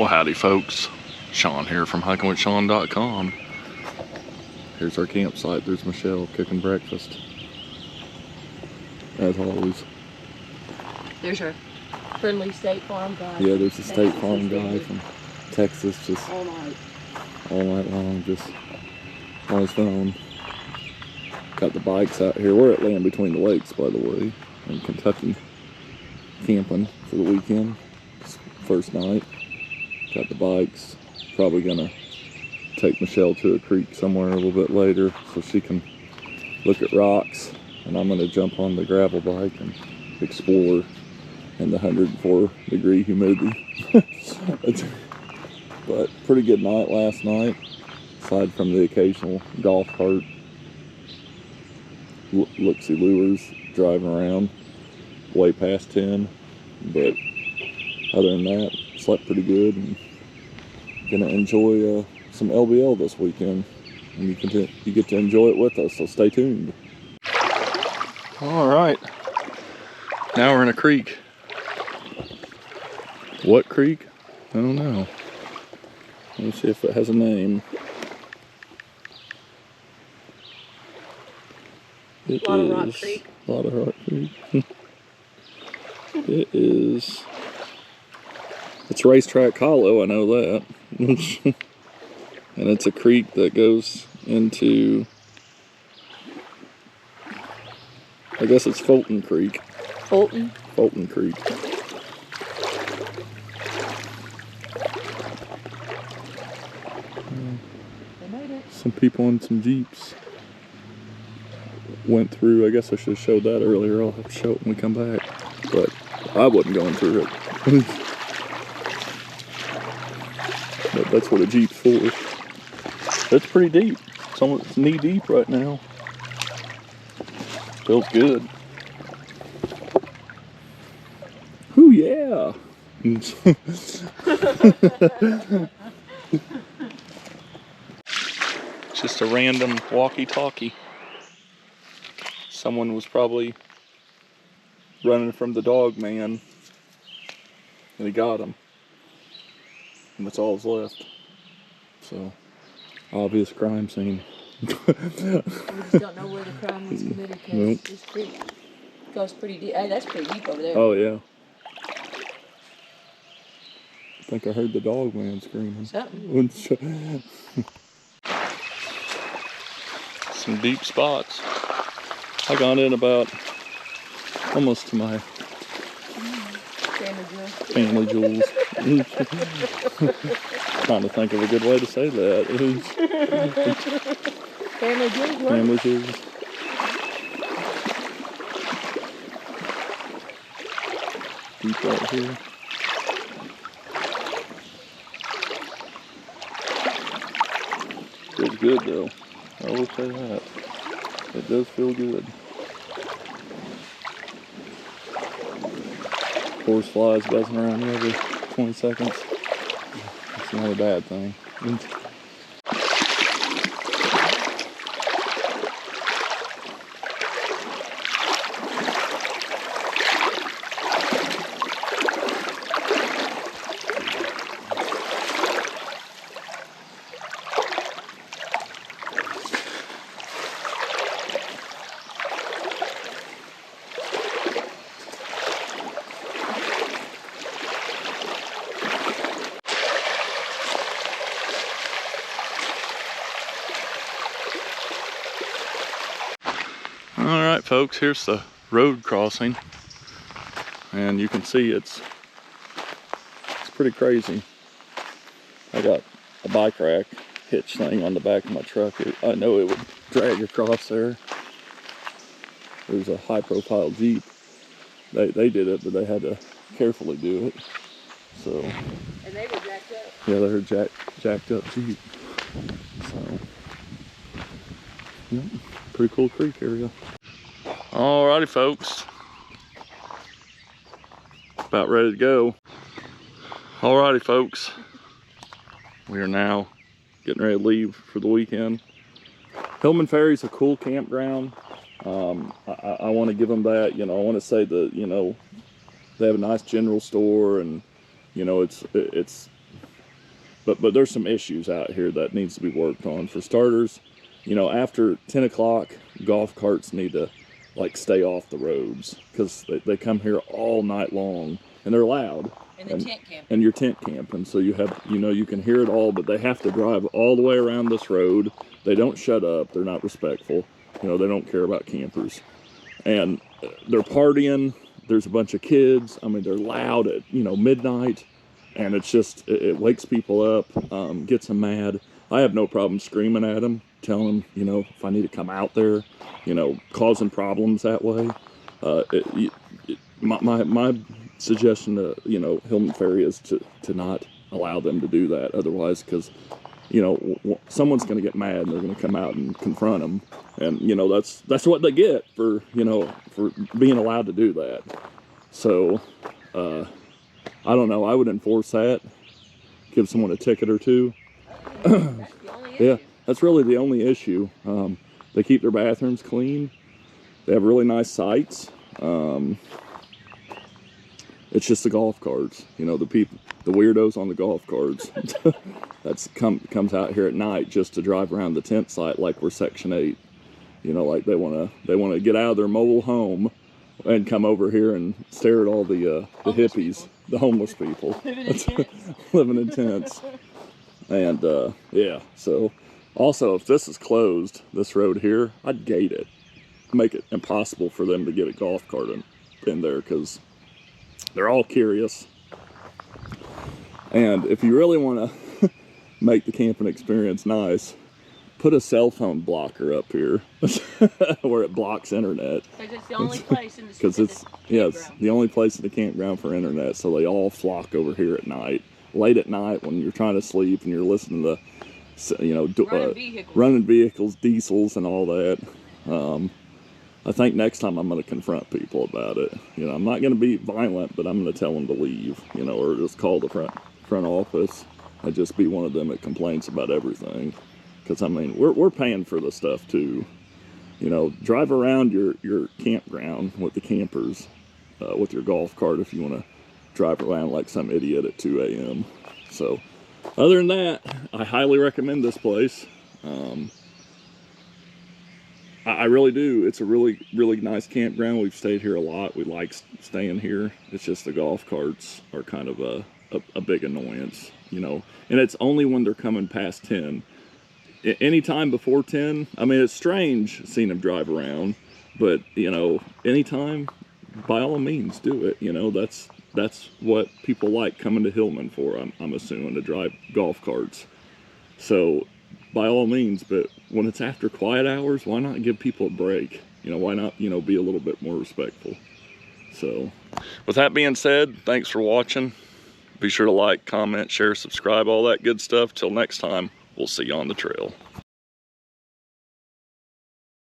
Well, howdy folks, Shawn here from hikingwithshawn.com. Here's our campsite. There's Michelle cooking breakfast, as always. There's our friendly State Farm guy. Yeah, there's a State Farm guy from Texas, just all night long, just on his phone. Got the bikes out here. We're at Land Between the Lakes, by the way, in Kentucky, camping for the weekend. First night. Got the bikes. Probably gonna take Michelle to a creek somewhere a little bit later so she can look at rocks, and I'm gonna jump on the gravel bike and explore in the 104-degree humidity. But pretty good night last night, aside from the occasional golf cart look-see lures driving around way past 10, but other than that, slept pretty good, and gonna enjoy some LBL this weekend, and you get to enjoy it with us, so stay tuned. All right, now we're in a creek. What creek? I don't know. Let me see if it has a name. It lot of Rock Creek. A lot of Rock Creek. It is. It's Racetrack Hollow, I know that. And it's a creek that goes into, I guess it's Fulton Creek. Fulton? Fulton Creek. They made it. Some people in some Jeeps went through. I guess I should have showed that earlier. I'll have to show it when we come back. But I wasn't going through it. But that's what a Jeep's for. It's pretty deep. It's almost knee deep right now. Feels good. Ooh, yeah. Just a random walkie-talkie. Someone was probably running from the dog man, and he got him. And that's all that's left. So, obvious crime scene. We just don't know where the crime was committed because this creek goes pretty deep. Hey, that's pretty deep over there. Oh, yeah. I think I heard the dog man screaming. Something. Some deep spots. I got in about almost to my family jewels. Trying to think of a good way to say that. Family jewels, what? Family jewels. Deep right here. Feels good though. I will say that. It does feel good. Horse flies buzzing around me every 20 seconds. It's not a bad thing. Alright folks, here's the road crossing, and you can see it's pretty crazy. I got a bike rack hitch thing on the back of my truck. I know it would drag across there. There's a high profile Jeep. They did it, but they had to carefully do it. So, And they were jacked up. yeah, they're a jacked up Jeep. So, yeah, pretty cool creek area. Alrighty folks, about ready to go. Alrighty folks, we are now getting ready to leave for the weekend. Hillman Ferry's a cool campground. I want to give them that, you know. I want to say that, you know, they have a nice general store, and you know, it's but there's some issues out here that needs to be worked on. For starters, you know, after 10 o'clock, golf carts need to like stay off the roads, because they come here all night long and they're loud. And the tent camping. And you're tent camping, so you have, you know, you can hear it all, but they have to drive all the way around this road. They don't shut up. They're not respectful. You know, they don't care about campers. And they're partying. There's a bunch of kids. I mean, they're loud at, you know, midnight. And it's just, it wakes people up, gets them mad. I have no problem screaming at them, telling them, you know, if I need to come out there, you know, causing problems that way. My suggestion to, you know, Hillman Ferry is to not allow them to do that. Otherwise, because, you know, someone's going to get mad and they're going to come out and confront them. And, you know, that's what they get for, you know, for being allowed to do that. So, I don't know. I would enforce that. Give someone a ticket or two. That's the only issue. Yeah, that's really the only issue. They keep their bathrooms clean. They have really nice sites. It's just the golf carts, you know, the weirdos on the golf carts. Comes out here at night just to drive around the tent site like we're Section 8. You know, like they wanna get out of their mobile home and come over here and stare at all the hippies, the homeless people Living in tents. living in tents. And yeah, so also if this is closed, this road here, I'd gate it, make it impossible for them to get a golf cart in there, because they're all curious. And if you really want to make the camping experience nice, put a cell phone blocker up here where it blocks internet. Because it's the only place in the Because it's campground. the only place in the campground for internet, so they all flock over here at night, late at night when you're trying to sleep and you're listening to, you know, running vehicles, diesels, and all that. I think next time I'm going to confront people about it. You know, I'm not going to be violent, but I'm going to tell them to leave. You know, or just call the front office. I'd just be one of them that complains about everything. Because I mean, we're paying for the stuff too. You know, drive around your campground with the campers, with your golf cart if you want to drive around like some idiot at 2 a.m. So, other than that, I highly recommend this place. I really do. It's a really, really nice campground. We've stayed here a lot. We like staying here. It's just the golf carts are kind of a big annoyance, you know. And it's only when they're coming past 10. Anytime before 10, I mean, it's strange seeing them drive around, but, you know, anytime, by all means, do it. You know, that's what people like coming to Hillman for, I'm assuming, to drive golf carts. So, by all means, but when it's after quiet hours, why not give people a break? You know, why not, you know, be a little bit more respectful? So, with that being said, thanks for watching. Be sure to like, comment, share, subscribe, all that good stuff. Till next time, we'll see you on the trail.